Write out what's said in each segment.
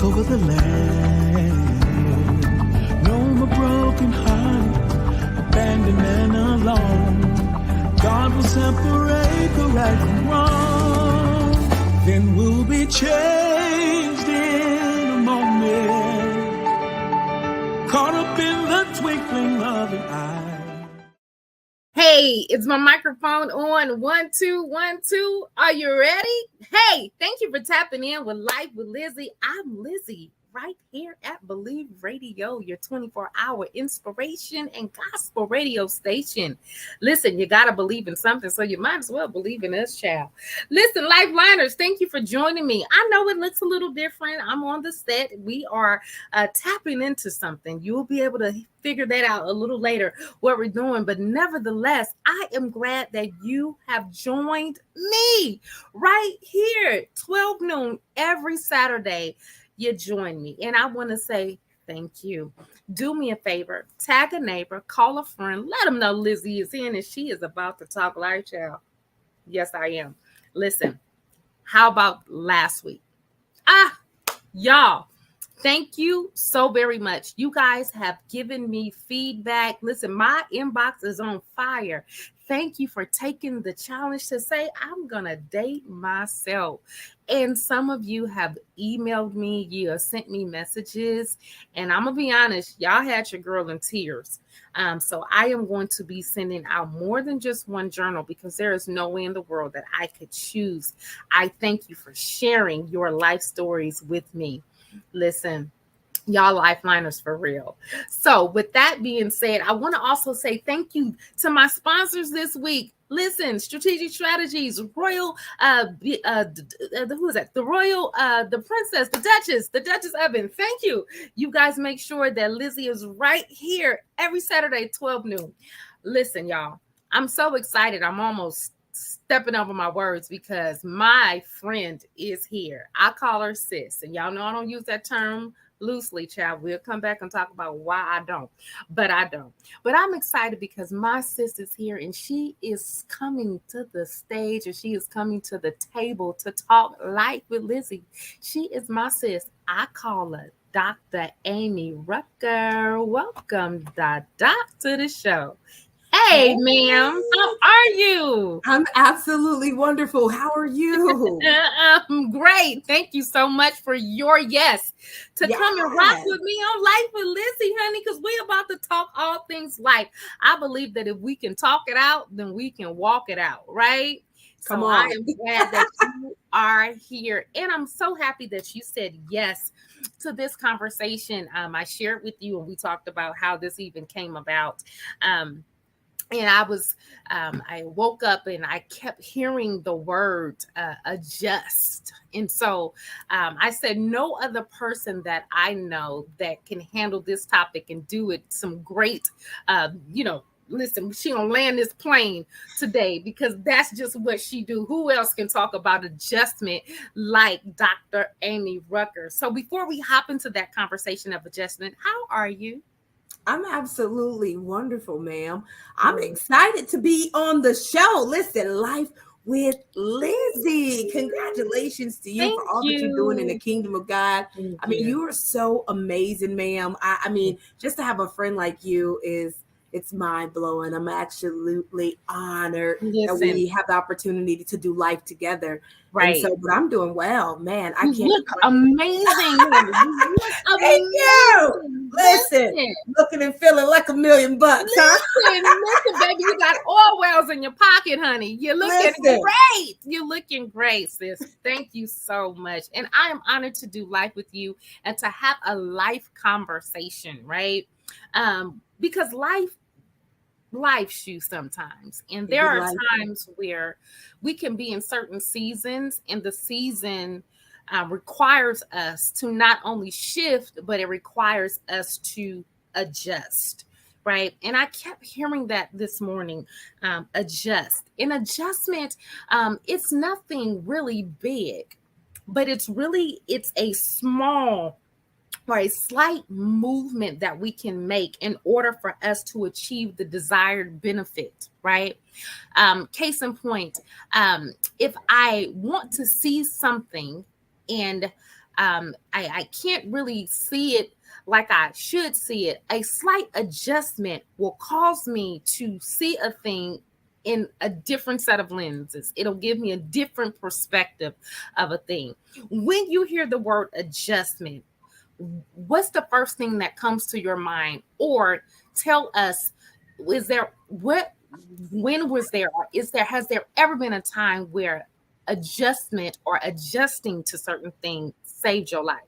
over the land. No more broken heart, abandoned and alone. God will separate the right from wrong. Then we'll be changed in a moment, caught up in the twinkling of an eye. Hey, is my microphone on? 1, 2, 1, 2. Are you ready? Hey, thank you for tapping in with Life with Lizzy. I'm Lizzy, right here at Believe Radio, your 24-hour inspiration and gospel radio station. Listen, you got to believe in something, so you might as well believe in us, child. Listen, Lifeliners, thank you for joining me. I know it looks a little different. I'm on the set. We are tapping into something. You'll be able to figure that out a little later, what we're doing. But nevertheless, I am glad that you have joined me right here, 12 noon every Saturday. You join me. And I want to say thank you. Do me a favor, tag a neighbor, call a friend, let them know Lizzy is in and she is about to talk life, child. Yes, I am. Listen, how about last week? Y'all, thank you so very much. You guys have given me feedback. Listen, my inbox is on fire. Thank you for taking the challenge to say, I'm going to date myself. And some of you have emailed me, you have sent me messages, and I'm going to be honest, y'all had your girl in tears. So I am going to be sending out more than just one journal because there is no way in the world that I could choose. I thank you for sharing your life stories with me. Listen, y'all lifeliners for real. So with that being said, I want to also say thank you to my sponsors this week. Listen, Strategic Strategies, Royal, who is that? The Royal, the Princess, the Duchess Oven. Thank you. You guys make sure that Lizzy is right here every Saturday, 12 noon. Listen, y'all, I'm so excited. I'm almost stepping over my words because my friend is here. I call her sis, and y'all know I don't use that term loosely, child. We'll come back and talk about why I don't, but I don't. But I'm excited because my sis is here and she is coming to the stage and she is coming to the table to talk life with Lizzy. She is my sis. I call her Dr. Amy Rucker. Welcome, Doc, to the show. Hey, ma'am, how are you? I'm absolutely wonderful. How are you? I'm great. Thank you so much for your yes to come and rock with me on Life with Lizzy, honey, because we're about to talk all things life. I believe that if we can talk it out, then we can walk it out, right? Come so on. I am glad that you are here. And I'm so happy that you said yes to this conversation. I shared with you and we talked about how this even came about. And I woke up and I kept hearing the word adjust. And so I said, no other person that I know that can handle this topic and do it some great, listen, she gonna land this plane today because that's just what she do. Who else can talk about adjustment like Dr. Amy Rucker? So before we hop into that conversation of adjustment, how are you? I'm absolutely wonderful, ma'am. I'm excited to be on the show. Listen, Life with Lizzy. Congratulations to you for all that you're doing in the kingdom of God. I mean, you are so amazing, ma'am. I mean, just to have a friend like you it's mind-blowing. I'm absolutely honored that we have the opportunity to do life together. Right. And so, but I'm doing well, man. I can't look amazing. Thank you. Listen, looking and feeling like $1 million bucks, Listen, baby, you got oil wells in your pocket, honey. You're looking great. You're looking great, sis. Thank you so much. And I am honored to do life with you and to have a life conversation, right? Because life shoes sometimes, and there are times where we can be in certain seasons, and the season requires us to not only shift, but it requires us to adjust, right? And I kept hearing that this morning, adjust. An adjustment, it's nothing really big, but it's a small or a slight movement that we can make in order for us to achieve the desired benefit, right? Case in point, if I want to see something and I can't really see it like I should see it. A slight adjustment will cause me to see a thing in a different set of lenses. It'll give me a different perspective of a thing. When you hear the word adjustment, what's the first thing that comes to your mind? Or tell us, when was there, or has there ever been a time where adjustment or adjusting to certain things saved your life?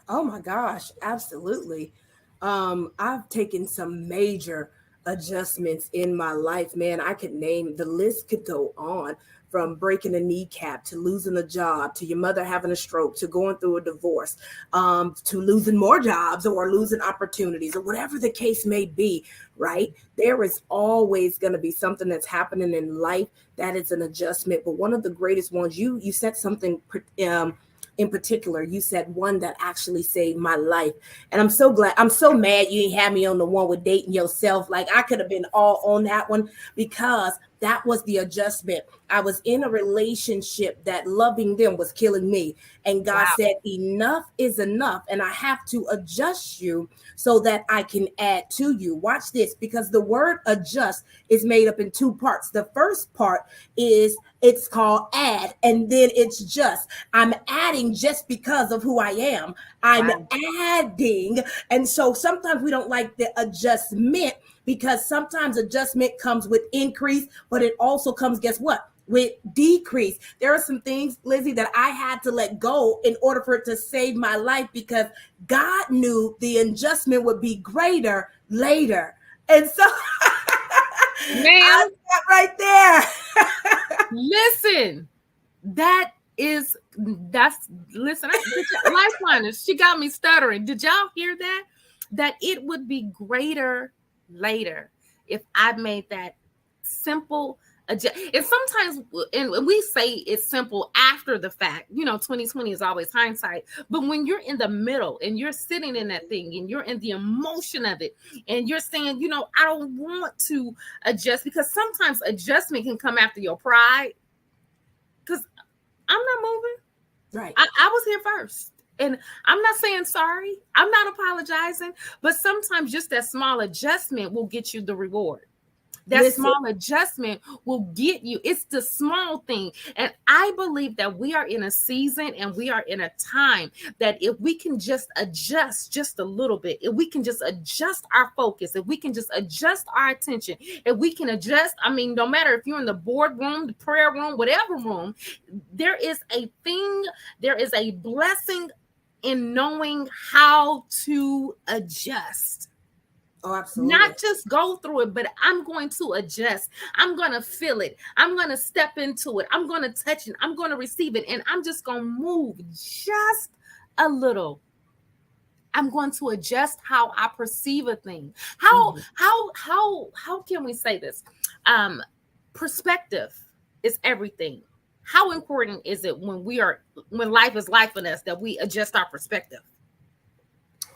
Oh my gosh, absolutely. I've taken some major adjustments in my life, man. I could name, the list could go on, from breaking a kneecap to losing a job to your mother having a stroke to going through a divorce, to losing more jobs or losing opportunities or whatever the case may be, right? There is always going to be something that's happening in life that is an adjustment. But one of the greatest ones, you said something in particular, you said one that actually saved my life. And I'm so glad, I'm so mad you didn't have me on the one with dating yourself. Like, I could have been all on that one, because that was the adjustment. I was in a relationship that loving them was killing me. And God said, enough is enough. And I have to adjust you so that I can add to you. Watch this, because the word adjust is made up in two parts. The first part is, it's called add, and then it's just. I'm adding just because of who I am. I'm adding. And so sometimes we don't like the adjustment, because sometimes adjustment comes with increase, but it also comes, guess what? With decrease. There are some things, Lizzy, that I had to let go in order for it to save my life, because God knew the adjustment would be greater later. And so Ma'am, right there. Listen, listen, Lifeliners, she got me stuttering. Did y'all hear that? That it would be greater later if I made that simple adjust. And sometimes, and we say it's simple after the fact, 2020 is always hindsight. But when you're in the middle and you're sitting in that thing and you're in the emotion of it, and you're saying, I don't want to adjust, because sometimes adjustment can come after your pride. Because I'm not moving. Right. I was here first. And I'm not saying sorry. I'm not apologizing. But sometimes just that small adjustment will get you the reward. That small adjustment will get you. It's the small thing. And I believe that we are in a season and we are in a time that if we can just adjust just a little bit, if we can just adjust our focus, if we can just adjust our attention, if we can adjust, no matter if you're in the boardroom, the prayer room, whatever room, there is a blessing in knowing how to adjust. Oh, absolutely. Not just go through it, but I'm going to adjust. I'm going to feel it. I'm going to step into it. I'm going to touch it. I'm going to receive it. And I'm just going to move just a little. I'm going to adjust how I perceive a thing. How can we say this? Perspective is everything. How important is it when life is life in us that we adjust our perspective?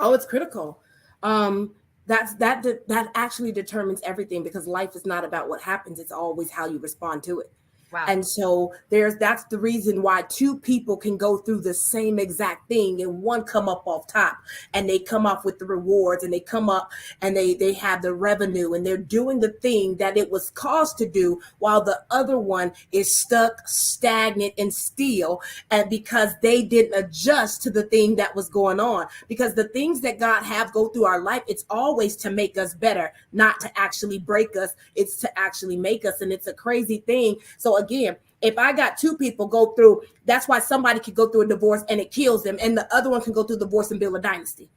Oh, it's critical. That actually determines everything, because life is not about what happens. It's always how you respond to it. Wow. And so that's the reason why two people can go through the same exact thing and one come up off top and they come off with the rewards and they come up and they have the revenue and they're doing the thing that it was caused to do, while the other one is stuck, stagnant, and still, and because they didn't adjust to the thing that was going on. Because the things that God have go through our life, it's always to make us better, not to actually break us. It's to actually make us. And it's a crazy thing. So again, if I got two people go through, that's why somebody could go through a divorce and it kills them, and the other one can go through divorce and build a dynasty.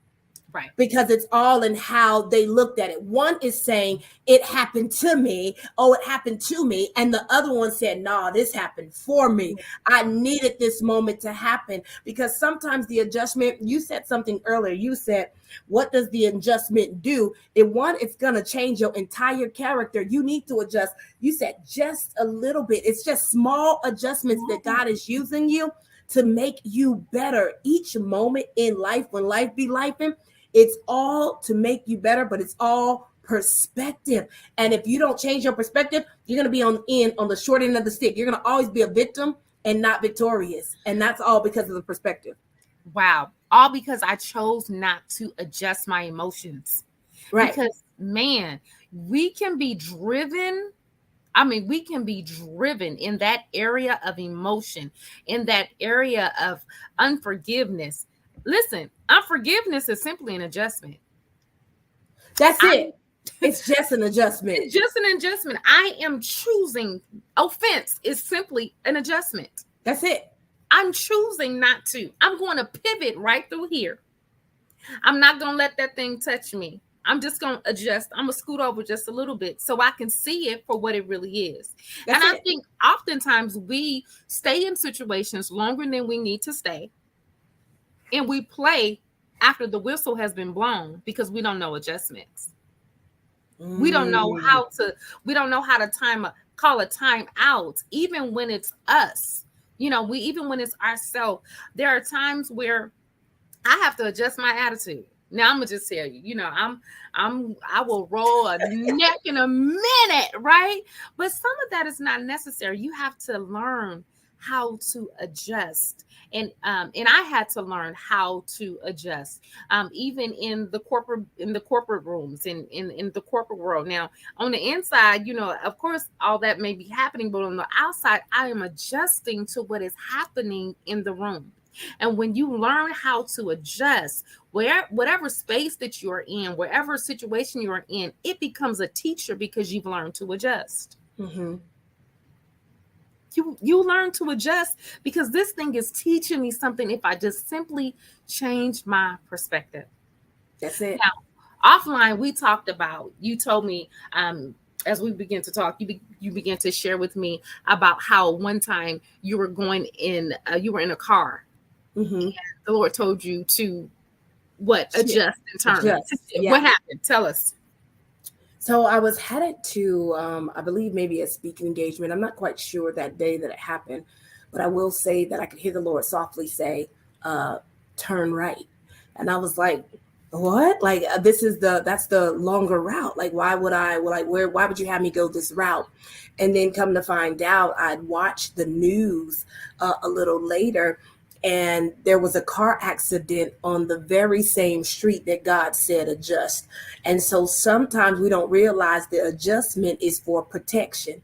Right. Because it's all in how they looked at it. One is saying, it happened to me. Oh, it happened to me. And the other one said, no, this happened for me. I needed this moment to happen. Because sometimes the adjustment, you said something earlier. You said, what does the adjustment do? It's going to change your entire character. You need to adjust. You said just a little bit. It's just small adjustments that God is using you to make you better each moment in life. When life be lifing, it's all to make you better, but it's all perspective. And if you don't change your perspective, you're going to be on the short end of the stick. You're going to always be a victim and not victorious. And that's all because of the perspective. Wow. All because I chose not to adjust my emotions. Right. Because, man, we can be driven. I mean, we can be driven in that area of emotion, in that area of unforgiveness. Listen, unforgiveness is simply an adjustment. That's I, it. It's just an adjustment. it's just an adjustment. I am choosing. Offense is simply an adjustment. That's it. I'm choosing not to. I'm going to pivot right through here. I'm not going to let that thing touch me. I'm just going to adjust. I'm going to scoot over just a little bit so I can see it for what it really is. That's and it. I think oftentimes we stay in situations longer than we need to stay. And we play after the whistle has been blown because we don't know adjustments. We don't know how to call a time out, even when it's us. Even when it's ourselves, there are times where I have to adjust my attitude. Now I'm gonna just tell you, I will roll a neck in a minute, right? But some of that is not necessary. You have to learn how to adjust. And I had to learn how to adjust, even in the corporate rooms, in the corporate world. Now, on the inside, of course, all that may be happening, but on the outside, I am adjusting to what is happening in the room. And when you learn how to adjust, whatever space that you're in, wherever situation you're in, it becomes a teacher because you've learned to adjust. Mm-hmm. You learn to adjust because this thing is teaching me something if I just simply change my perspective. That's it. Now, offline, we talked about, you told me, as we begin to talk, you began to share with me about how one time you were in a car. Mm-hmm. And the Lord told you to adjust internally. Yeah. What happened? Tell us. So I was headed to, I believe maybe a speaking engagement. I'm not quite sure that day that it happened, but I will say that I could hear the Lord softly say, turn right. And I was like, what? Like, that's the longer route. Like, why would you have me go this route? And then come to find out, I'd watched the news a little later, and there was a car accident on the very same street that God said adjust. And so sometimes we don't realize the adjustment is for protection.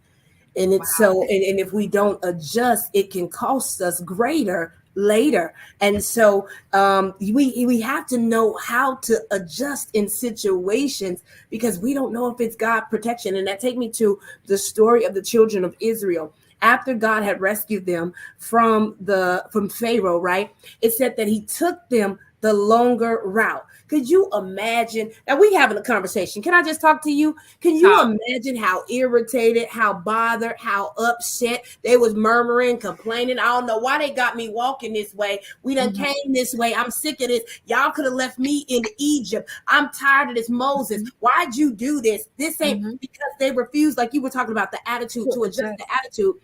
And it's Wow. and if we don't adjust, it can cost us greater later. And so we have to know how to adjust in situations because we don't know if it's God protection. And that take me to the story of the children of Israel. After God had rescued them from Pharaoh, right? It said that he took them the longer route. Could you imagine? Now we having a conversation. Can I just talk to you? Can you imagine how irritated, how bothered, how upset they was murmuring, complaining? I don't know why they got me walking this way. We done came this way. I'm sick of this. Y'all could have left me in Egypt. I'm tired of this Moses. Why'd you do this? This ain't because they refused, like you were talking about, the attitude to adjust the attitude.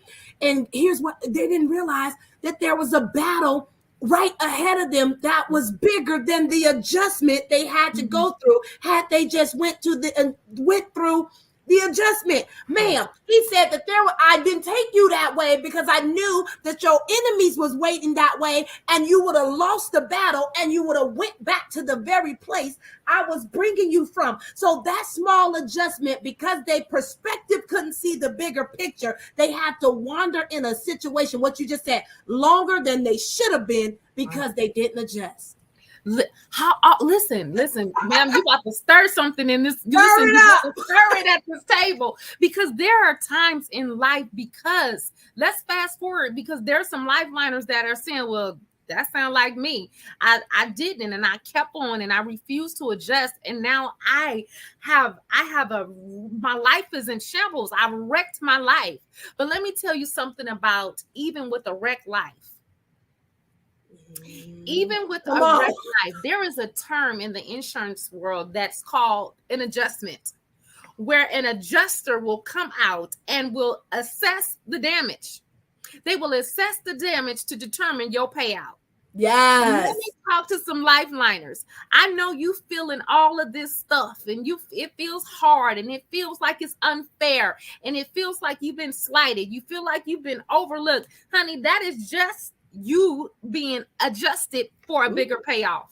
And here's what they didn't realize, that there was a battle right ahead of them that was bigger than the adjustment they had to go through had they just went through the adjustment. Ma'am, he said that I didn't take you that way because I knew that your enemies was waiting that way, and you would have lost the battle and you would have went back to the very place I was bringing you from. So that small adjustment, because they perspective couldn't see the bigger picture, they had to wander in a situation, what you just said, longer than they should have been because they didn't adjust. Listen, ma'am, you about to stir something in this. Stir it at this table, because there are times in life, because let's fast forward, because there's some lifeliners that are saying, well, that sounds like me. I didn't, and I kept on, and I refused to adjust, and now my life is in shambles. I've wrecked my life. But let me tell you something about even with a wrecked life. Even with a wrecked life, there is a term in the insurance world that's called an adjustment, where an adjuster will come out and will assess the damage. They will assess the damage to determine your payout. Yes. Let me talk to some lifeliners. I know you feeling all of this stuff, and it feels hard, and it feels like it's unfair, and it feels like you've been slighted. You feel like you've been overlooked. Honey, that is just you being adjusted for a bigger payoff.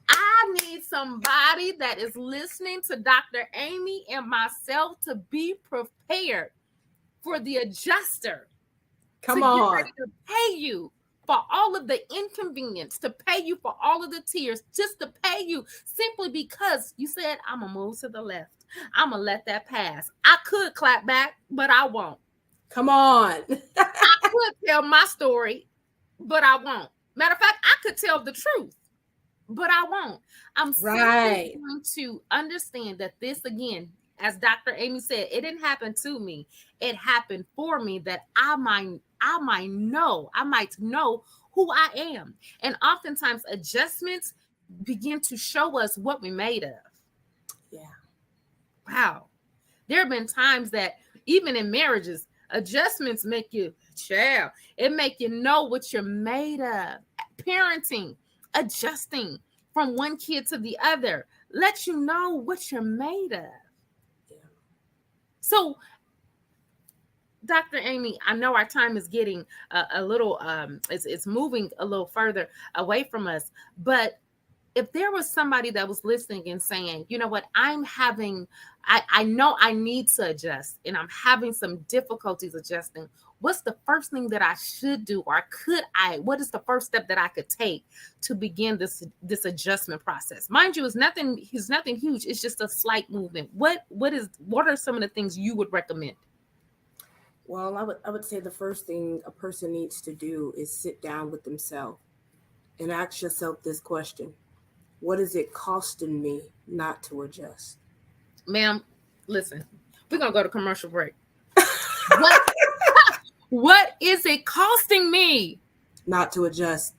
I need somebody that is listening to Dr. Amy and myself to be prepared for the adjuster. Come to on. Get ready to pay you for all of the inconvenience, to pay you for all of the tears, just to pay you simply because you said, I'm going to move to the left. I'm going to let that pass. I could clap back, but I won't. Come on. I could tell my story, but I won't. Matter of fact, I could tell the truth, but I won't. I'm simply going to understand that this, again, as Dr. Amy said, it didn't happen to me. It happened for me that I might know who I am. And oftentimes adjustments begin to show us what we're made of. Yeah. Wow. There have been times that even in marriages, adjustments make you chill. It make you know what you're made of. Parenting, adjusting from one kid to the other, let you know what you're made of. Yeah. So, Dr. Amy, I know our time is getting a little, it's moving a little further away from us, but if there was somebody that was listening and saying, you know what, I know I need to adjust and I'm having some difficulties adjusting, what's the first thing that I should do, or what is the first step that I could take to begin this adjustment process? Mind you, it's nothing huge. It's just a slight movement. What are some of the things you would recommend? Well, I would say the first thing a person needs to do is sit down with themselves and ask yourself this question. What is it costing me not to adjust? Ma'am, listen, we're going to go to commercial break. What is it costing me not to adjust?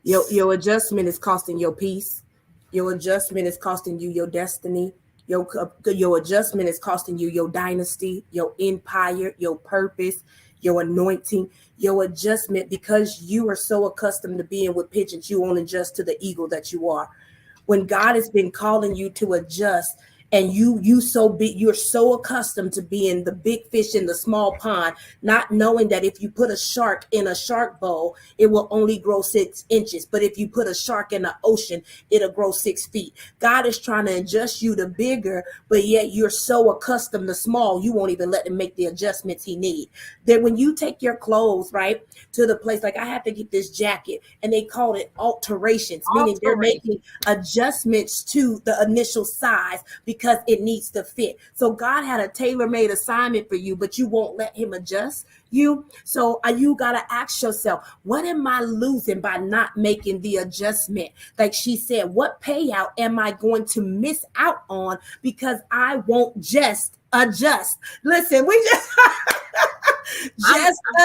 Your adjustment is costing your peace. Your adjustment is costing you your destiny. Your adjustment is costing you your dynasty, your empire, your purpose, your anointing, your adjustment, because you are so accustomed to being with pigeons, you won't adjust to the eagle that you are. When God has been calling you to adjust, and you're so accustomed to being the big fish in the small pond, not knowing that if you put a shark in a shark bowl, it will only grow 6 inches. But if you put a shark in the ocean, it'll grow 6 feet. God is trying to adjust you to bigger, but yet you're so accustomed to small, you won't even let him make the adjustments he need. That when you take your clothes, right, to the place, like I had to get this jacket, and they called it alterations, meaning they're making adjustments to the initial size because it needs to fit. So God had a tailor-made assignment for you, but you won't let him adjust you. So you got to ask yourself, what am I losing by not making the adjustment? Like she said, what payout am I going to miss out on because I won't just adjust? Listen, we just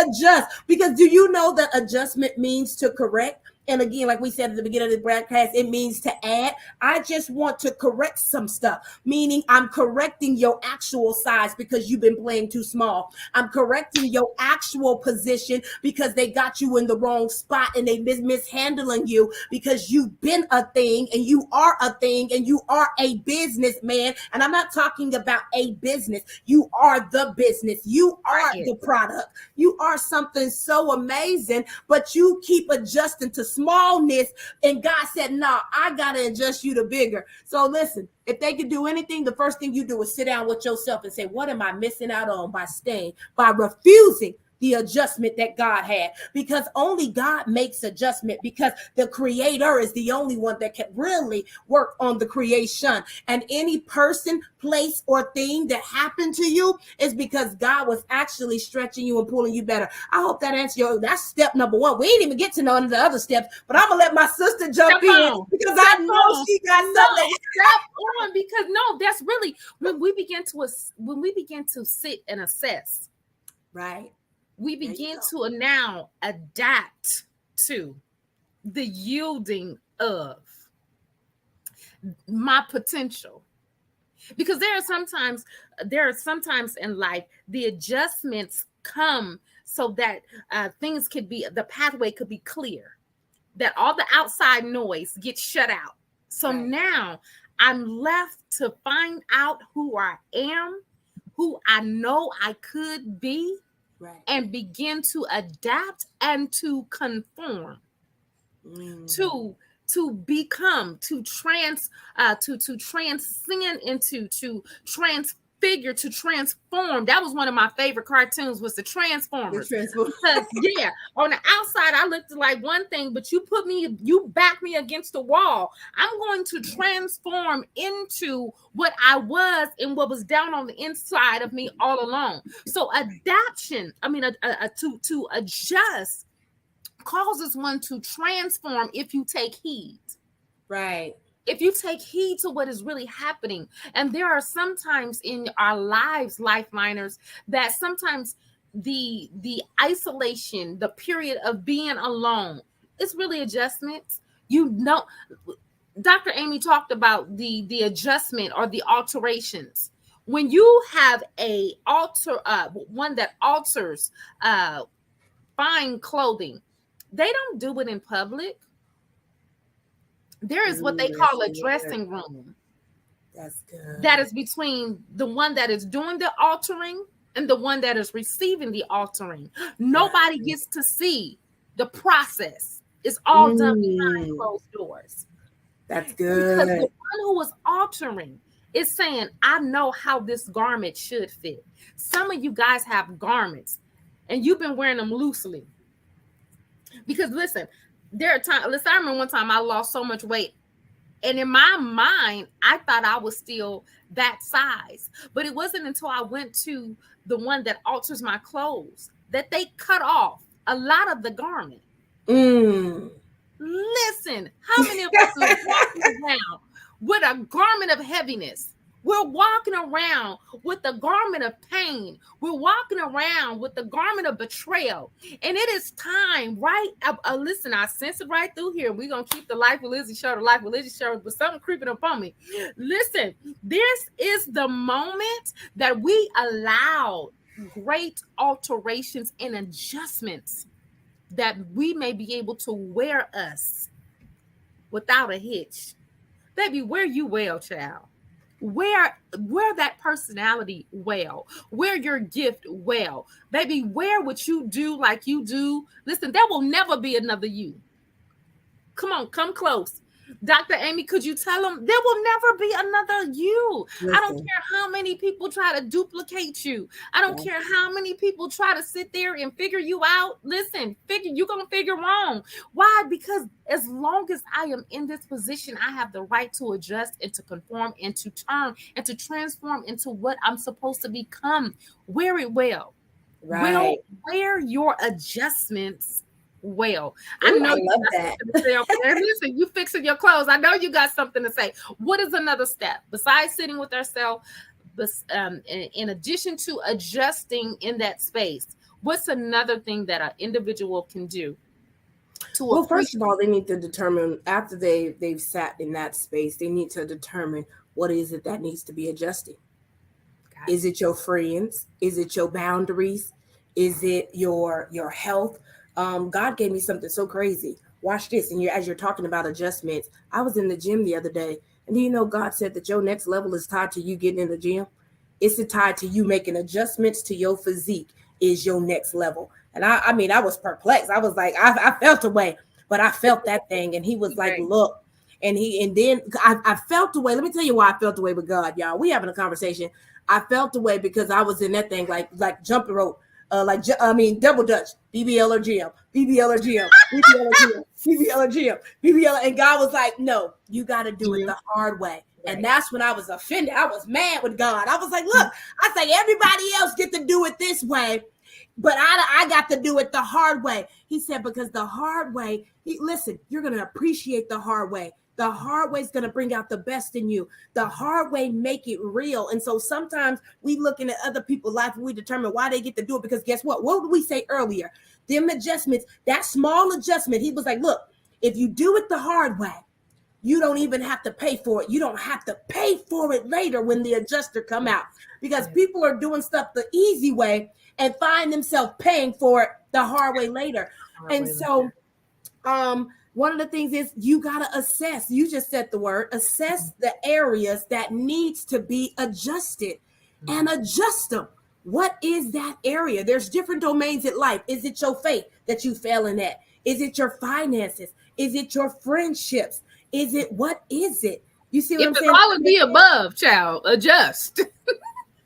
adjust, because do you know that adjustment means to correct? And again, like we said at the beginning of the broadcast, it means to add. I just want to correct some stuff, meaning I'm correcting your actual size because you've been playing too small. I'm correcting your actual position because they got you in the wrong spot and they mishandling you because you've been a thing and you are a thing and you are a businessman. And I'm not talking about a business. You are the business. You are the product. You are something so amazing, but you keep adjusting to smallness, and God said, no, I gotta adjust you to bigger. So listen, if they could do anything, the first thing you do is sit down with yourself and say, what am I missing out on by refusing the adjustment that God had? Because only God makes adjustment, because the creator is the only one that can really work on the creation. And any person, place, or thing that happened to you is because God was actually stretching you and pulling you better. I hope that answers that's step number 1. We didn't even get to none of the other steps, but I'm gonna let my sister jump in because I know she got something. Step on, because that's really when we begin to sit and assess, right? We begin to now adapt to the yielding of my potential. Because there are sometimes in life, the adjustments come so that the pathway could be clear, that all the outside noise gets shut out. So now I'm left to find out who I am, who I know I could be, Right. and begin to adapt and to conform, to become, to transcend into, to transfigure, to transform. That was one of my favorite cartoons, was the Transformers. Because yeah, on the outside I looked like one thing, but you back me against the wall. I'm going to transform into what I was and what was down on the inside of me all along. So adaptation, to adjust causes one to transform if you take heed. Right. If you take heed to what is really happening. And there are sometimes in our lives, lifeliners, that sometimes the isolation, the period of being alone, it's really adjustments. You know, Dr. Amy talked about the adjustment or the alterations. When you have one that alters fine clothing, they don't do it in public. There is what they call a dressing room. That's good. That is between the one that is doing the altering and the one that is receiving the altering. Nobody gets to see the process. It's all done behind closed doors. That's good. Because the one who was altering is saying, I know how this garment should fit. Some of you guys have garments and you've been wearing them loosely. Because listen, there are times, I remember one time I lost so much weight, and in my mind, I thought I was still that size. But it wasn't until I went to the one that alters my clothes that they cut off a lot of the garment. Listen, how many of us are walking around with a garment of heaviness? We're walking around with the garment of pain. We're walking around with the garment of betrayal. And it is time, right? Listen, I sense it right through here. We're going to keep the Life with Lizzy show, but something creeping up on me. Listen, this is the moment that we allow great alterations and adjustments that we may be able to wear us without a hitch. Baby, wear you well, child. Wear that personality well. Wear your gift well. Baby, wear what you do like you do. Listen, there will never be another you. Come on, come close. Dr. Amy, could you tell them there will never be another you? Listen. I don't care how many people try to duplicate you. I don't care how many people try to sit there and figure you out. Listen, you're going to figure wrong. Why? Because as long as I am in this position, I have the right to adjust and to conform and to turn and to transform into what I'm supposed to become. Wear it well. Right. Wear your adjustments well. Ooh, I know you got something to say over there. Listen, you fixing your clothes. I know you got something to say. What is another step besides sitting with ourselves? In addition to adjusting in that space, what's another thing that an individual can do? Well, first of all, they need to determine, after they've sat in that space, they need to determine what is it that needs to be adjusted. Is it your friends? Is it your boundaries? Is it your health? God gave me something so crazy. Watch this. And as you're talking about adjustments, I was in the gym the other day. And do you know God said that your next level is tied to you getting in the gym? It's tied to you making adjustments to your physique is your next level. And I was perplexed. I was like, I felt away, but I felt that thing. And he was like, look. And then I felt away. Let me tell you why I felt away with God, y'all. We having a conversation. I felt away because I was in that thing like jumping rope. Double Dutch, BBL or gym, BBL or gym, BBL or gym, BBL or gym, BBL. And God was like, no, you got to do it the hard way. Right. And that's when I was offended. I was mad with God. I was like, look, I say everybody else get to do it this way, but I got to do it the hard way. He said, because the hard way, listen, you're going to appreciate the hard way. The hard way is going to bring out the best in you. The hard way make it real. And so sometimes we looking at other people's life and we determine why they get to do it. Because guess what? What did we say earlier? Them adjustments, that small adjustment, he was like, look, if you do it the hard way, you don't even have to pay for it. You don't have to pay for it later when the adjuster come out. Because people are doing stuff the easy way and find themselves paying for it the hard way later. One of the things is you got to assess. You just said the word, assess the areas that needs to be adjusted and adjust them. What is that area? There's different domains in life. Is it your faith that you failing at? Is it your finances? Is it your friendships? What is it? You see what If I'm it's saying? all of the above, child, adjust.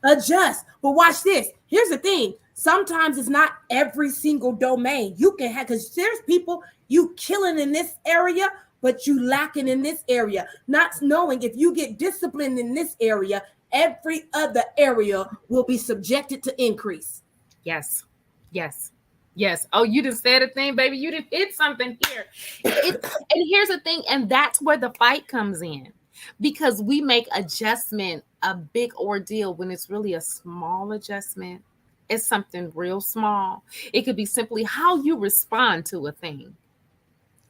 Adjust. But watch this. Here's the thing. Sometimes it's not every single domain you can have, because there's people you killing in this area, but you lacking in this area. Not knowing if you get disciplined in this area, every other area will be subjected to increase. Yes. Yes. Yes. Oh, you just said a thing, baby. You didn't hit something here. And here's the thing, and that's where the fight comes in. Because we make adjustment a big ordeal when it's really a small adjustment. It's something real small. It could be simply how you respond to a thing.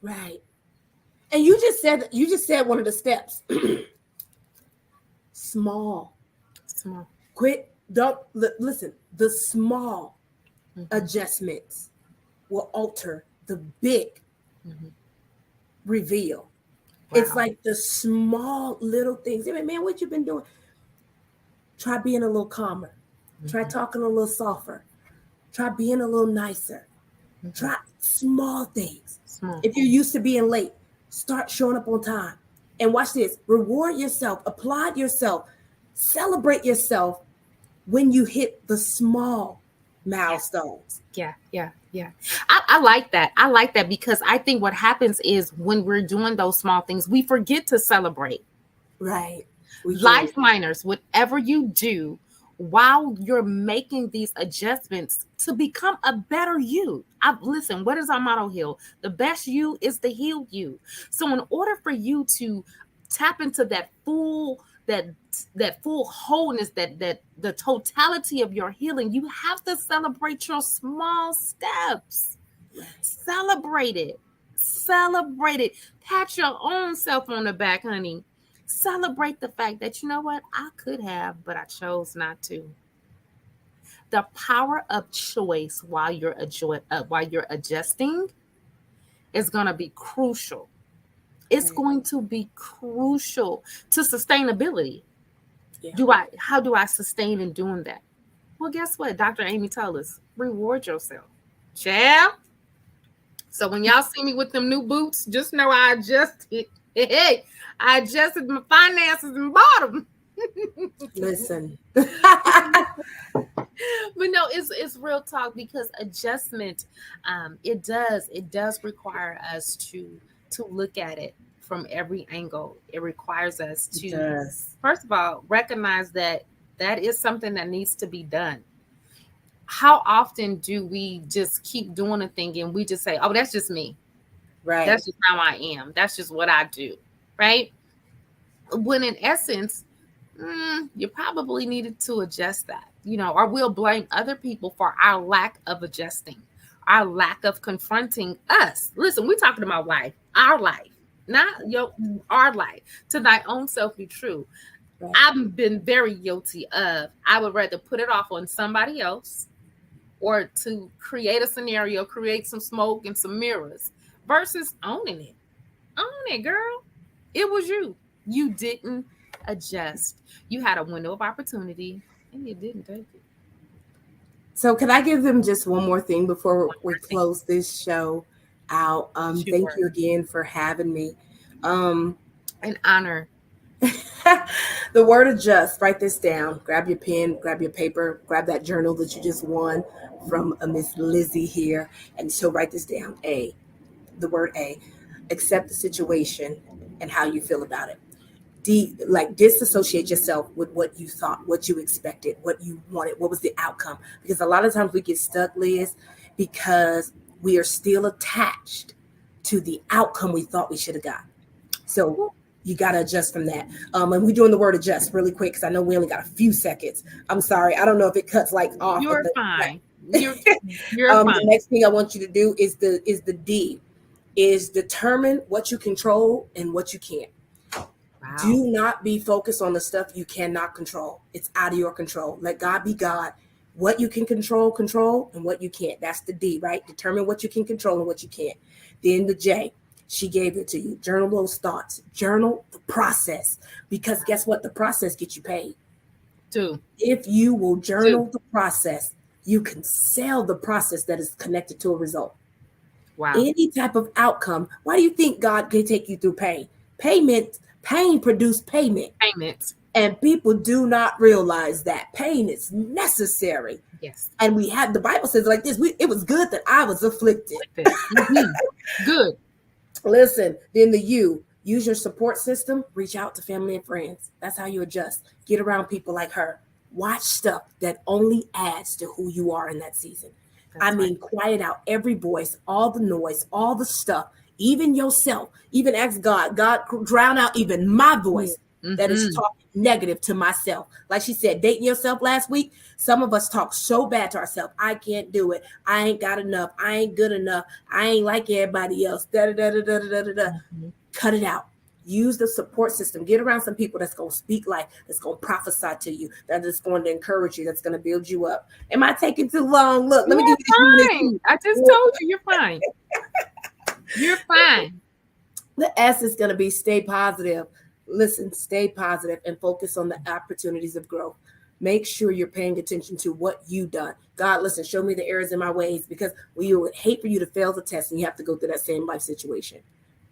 Right. And you just said one of the steps. Small. Quit. Don't listen. The small adjustments will alter the big reveal. Wow. It's like the small little things. I mean, man, what you been doing? Try being a little calmer. Try talking a little softer. Try being a little nicer. Try small things. If you're used to being late, start showing up on time. And watch this. Reward yourself. Applaud yourself. Celebrate yourself when you hit the small milestones. Yeah. I like that. I like that, because I think what happens is when we're doing those small things, we forget to celebrate. Right. Life miners, whatever you do while you're making these adjustments to become a better you. Listen, what is our motto here? The best you is the healed you. So in order for you to tap into that full wholeness, that the totality of your healing, you have to celebrate your small steps. Celebrate it. Pat your own self on the back, honey. Celebrate the fact that, you know what, I could have, but I chose not to. The power of choice while you're adjusting is going to be crucial. It's going to be crucial to sustainability. Yeah. How do I sustain in doing that? Well, guess what? Dr. Amy told us, reward yourself. Child. So when y'all see me with them new boots, just know I adjusted. Hey, I adjusted my finances and bought them. Listen. But no, it's real talk, because adjustment, it does require us to look at it from every angle. It requires us to, first of all, recognize that is something that needs to be done. How often do we just keep doing a thing and we just say, oh, that's just me. Right. That's just how I am. That's just what I do. Right. When in essence, you probably needed to adjust that, or we'll blame other people for our lack of adjusting, our lack of confronting us. Listen, we're talking about life, our life, not our life. To thy own self be true. Right. I've been very guilty of, I would rather put it off on somebody else, or to create a scenario, create some smoke and some mirrors, versus owning it. Own it, girl. It was you. You didn't adjust. You had a window of opportunity and you didn't take it. So can I give them just one more thing before we close this show out? Sure. Thank you again for having me. An honor. The word adjust, write this down. Grab your pen, grab your paper, grab that journal that you just won from Miss Lizzy here. And so write this down. The word A, accept the situation and how you feel about it. D, like disassociate yourself with what you thought, what you expected, what you wanted, what was the outcome. Because a lot of times we get stuck, Liz, because we are still attached to the outcome we thought we should have got. So you got to adjust from that. And we're doing the word adjust really quick because I know we only got a few seconds. I'm sorry. I don't know if it cuts like off. You're fine. You're fine. The next thing I want you to do is the D, is determine what you control and what you can't. Wow. Do not be focused on the stuff you cannot control. It's out of your control. Let God be God. What you can control, and what you can't. That's the D, right? Determine what you can control and what you can't. Then the J, she gave it to you. Journal those thoughts. Journal the process. Because guess what? The process gets you paid. If you will journal the process, you can sell the process that is connected to a result. Wow. Any type of outcome. Why do you think God can take you through pain? Pain produces payment. And people do not realize that pain is necessary. Yes. And we have, the Bible says like this, it was good that I was afflicted. Good. Listen, then use your support system, reach out to family and friends. That's how you adjust. Get around people like her. Watch stuff that only adds to who you are in that season. Quiet out every voice, all the noise, all the stuff, even yourself. Even ask God, drown out even my voice that is talking negative to myself. Like she said, dating yourself last week. Some of us talk so bad to ourselves. I can't do it. I ain't got enough. I ain't good enough. I ain't like everybody else. Cut it out. Use the support system. Get around some people that's going to speak life, that's going to prophesy to you, that is going to encourage you, that's going to build you up. Am I taking too long? Look, let me give you fine. I just told you you're fine. You're fine. The S is going to be stay positive. Listen, stay positive and focus on the opportunities of growth. Make sure you're paying attention to what you've done. God, listen, show me the errors in my ways, because we would hate for you to fail the test and you have to go through that same life situation.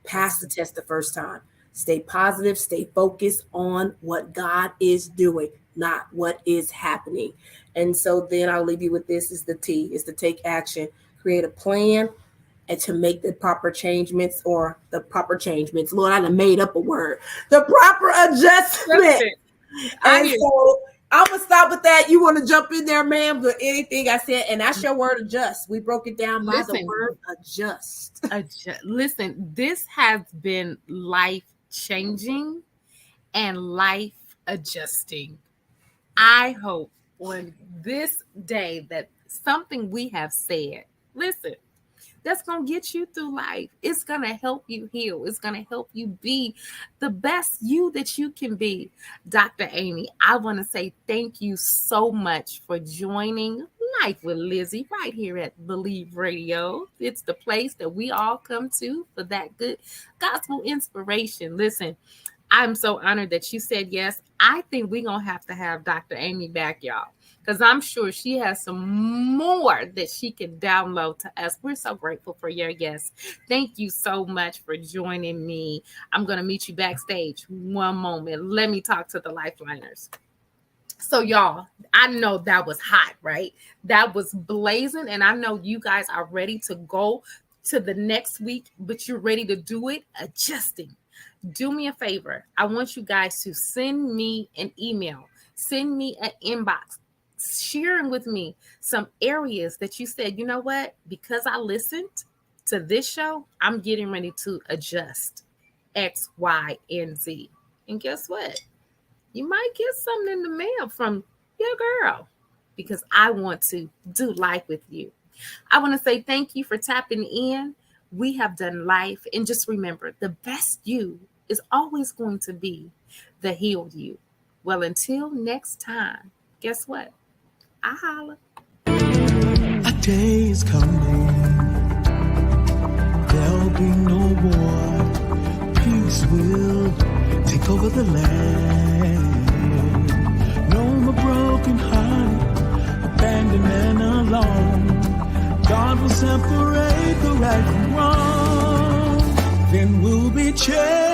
Pass the test the first time. Stay positive, stay focused on what God is doing, not what is happening. And so then I'll leave you with this is the T, is to take action, create a plan, and to make the proper changements. Lord, I done made up a word. The proper adjustment. And so I'm going to stop with that. You want to jump in there, ma'am, with anything I said, and that's your word, adjust. We broke it down by the word adjust. Listen, this has been life-changing and life-adjusting. I hope on this day that something we have said, listen, that's going to get you through life. It's going to help you heal. It's going to help you be the best you that you can be. Dr. Amy, I want to say thank you so much for joining Life with Lizzy right here at Believe Radio. It's the place that we all come to for that good gospel inspiration. Listen, I'm so honored that you said yes. I think we're going to have Dr. Amy back, y'all, because I'm sure she has some more that she can download to us. We're so grateful for your yes. Thank you so much for joining me. I'm going to meet you backstage. One moment. Let me talk to the Lifeliners. So, y'all, I know that was hot, right? That was blazing. And I know you guys are ready to go to the next week, but you're ready to do it adjusting. Do me a favor. I want you guys to send me an email. Send me an inbox. Sharing with me some areas that you said, you know what, because I listened to this show, I'm getting ready to adjust X, Y, and Z. And guess what? You might get something in the mail from your girl, because I want to do life with you. I want to say thank you for tapping in. We have done life. And just remember, the best you is always going to be the healed you. Well, until next time, guess what? I holla. A day is coming. There'll be no war. Peace will take over the land. No more broken heart, abandoned and alone. God will separate the right from wrong. Then we'll be changed.